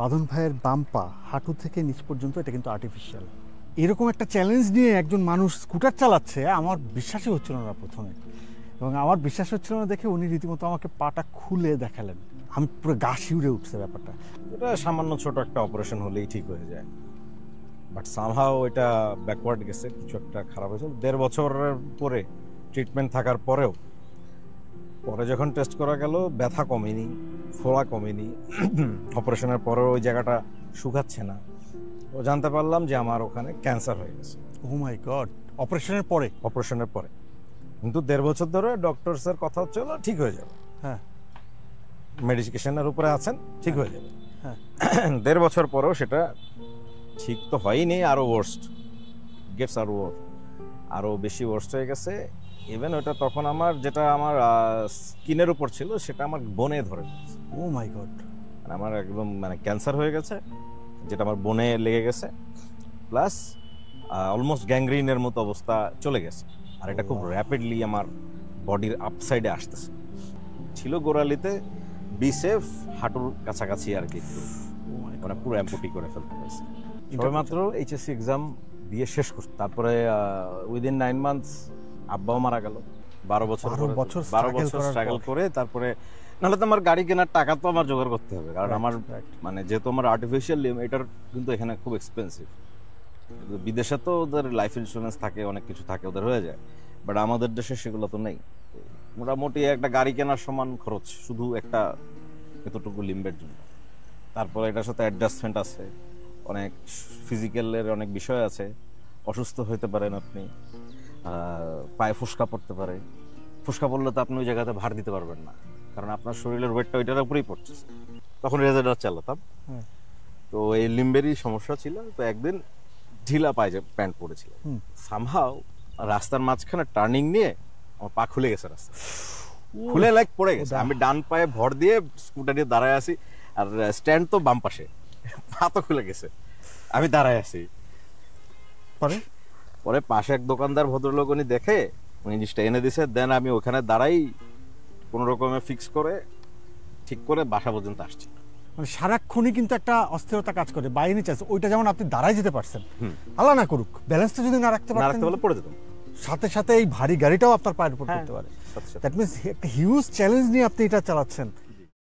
বাঁধন ভাইয়ের বাম পা হাঁটু থেকে নিচ পর্যন্ত এটা কিন্তু আর্টিফিশিয়াল। এরকম একটা চ্যালেঞ্জ নিয়ে একজন মানুষ স্কুটার চালাচ্ছে, আমার বিশ্বাসই হচ্ছিল না প্রথমে, এবং আমার বিশ্বাস হচ্ছিল না দেখে উনি রীতিমতো আমাকে পাটা খুলে দেখালেন। আমি পুরো গা শিউরে উঠছে ব্যাপারটা। এটা সামান্য ছোট একটা অপারেশন হলেই ঠিক হয়ে যায়, বাট সামহাও এটা ব্যাকওয়ার্ড গেছে, কিছু একটা খারাপ হয়েছে। 1.5 বছরের পরে ট্রিটমেন্ট থাকার পরেও পরে যখন টেস্ট করা গেল ব্যথা কমেনি, ফোলা কমেনি, অপারেশনের পরেও ওই জায়গাটা শুকাচ্ছে না। ও জানতে পারলাম যে আমার ওখানে ক্যান্সার হয়ে গেছে। ও মাই গড! অপারেশনের পরে? অপারেশনের পরে, কিন্তু 1.5 বছর ধরে ডক্টরসের কথা হচ্ছিল ঠিক হয়ে যাবে, হ্যাঁ, মেডিকেশনের উপরে আছেন, ঠিক হয়ে যাবে। হ্যাঁ। 1.5 বছর পরেও সেটা ঠিক তো হয়নি, আরো ওয়ার্স্ট গেটস, আরো বেশি ওয়ার্স্ট হয়ে গেছে। ইভেন ওটা তখন আমার যেটা আমার স্কিনের উপর ছিল সেটা আমার বোনে ধরে গেছে। ও মাই গড! আমার একদম ক্যান্সার হয়ে গেছে, যেটা আমার বোনে লেগে গেছে, প্লাস অলমোস্ট গ্যাংগ্রিনের মতো অবস্থা চলে গেছে। আর এটা খুব র্যাপিডলি আমার বডির আপসাইডে আসতেছে। ছিল গোড়ালিতে, বি সেফ, হাঁটুর কাছাকাছি আর কি, পুরো অ্যাম্পুটি করে ফেলতে হয়েছে। সবেমাত্র এইচএসসি এক্সাম দিয়ে শেষ করছে, তারপরে উইদিন 9 মান্থস আব্বাও মারা গেল। 12 বছর স্ট্রাগল করে তারপরে, নাহলে তো আমার গাড়ি কেনার টাকা তো আমার জোগাড় করতে হবে, কারণ আমার যেহেতু আমার আর্টিফিশিয়াল লিম্ব, এটার কিন্তু এখানে খুব এক্সপেন্সিভ। বিদেশে তো ওদের লাইফ ইন্স্যুরেন্স থাকে, অনেক কিছু থাকে, ওদের হয়ে যায়, বাট আমাদের দেশে সেগুলো তো নেই। মোটামুটি একটা গাড়ি কেনার সমান খরচ শুধু একটা এতটুকু লিম্বের জন্য। তারপরে এটার সাথে অ্যাডজাস্টমেন্ট আছে, অনেক ফিজিক্যালের অনেক বিষয় আছে। অসুস্থ হতে পারেন আপনি, পায়ে ফুসকা পড়তে পারে। ফুসকা পড়লে তো আপনি ওই জায়গাতে ভার দিতে পারবেন না, কারণ আপনার শরীরের ওয়েটটা ওইটার উপরেই পড়ছে। তখন রেজাল্ট চালাতাম, তো এই লিম্বেরই সমস্যা ছিল। তো একদিন ঢিলা প্যান্ট পরেছিল, সামহাও রাস্তার মাঝখানে টার্নিং নিয়ে আমার পা খুলে গেছে, রাস্তা খুলে পড়ে গেছে। আমি ডান পায়ে ভর দিয়ে স্কুটার নিয়ে দাঁড়ায় আছি, আর স্ট্যান্ড তো বাম পাশে, পা তো খুলে গেছে, আমি দাঁড়ায় আছি। পরে পাশে এক দোকানদার ভদ্রলোক উনি দেখে উনি জিনিসটা এনে দিছে, দেন আমি ওখানে দাঁড়াই কোন রকমে ফিক্স করে ঠিক করে বাসা পর্যন্ত আসছি। সারাক্ষণই কিন্তু একটা অস্থিরতা কাজ করে, বাই এনি চান্স ওইটা যেমন আপনি দাঁড়ায় যেতে পারছেন, আল্লাহ না করুক ব্যালেন্সটা যদি না রাখতে পারতেন পড়ে যেতাম, সাথে সাথে এই ভারী গাড়িটাও আপনার পায়ের উপর পড়তে পারে। দ্যাট মিন্স একটা হিউজ চ্যালেঞ্জ নিয়ে আপনি এটা চালাচ্ছেন।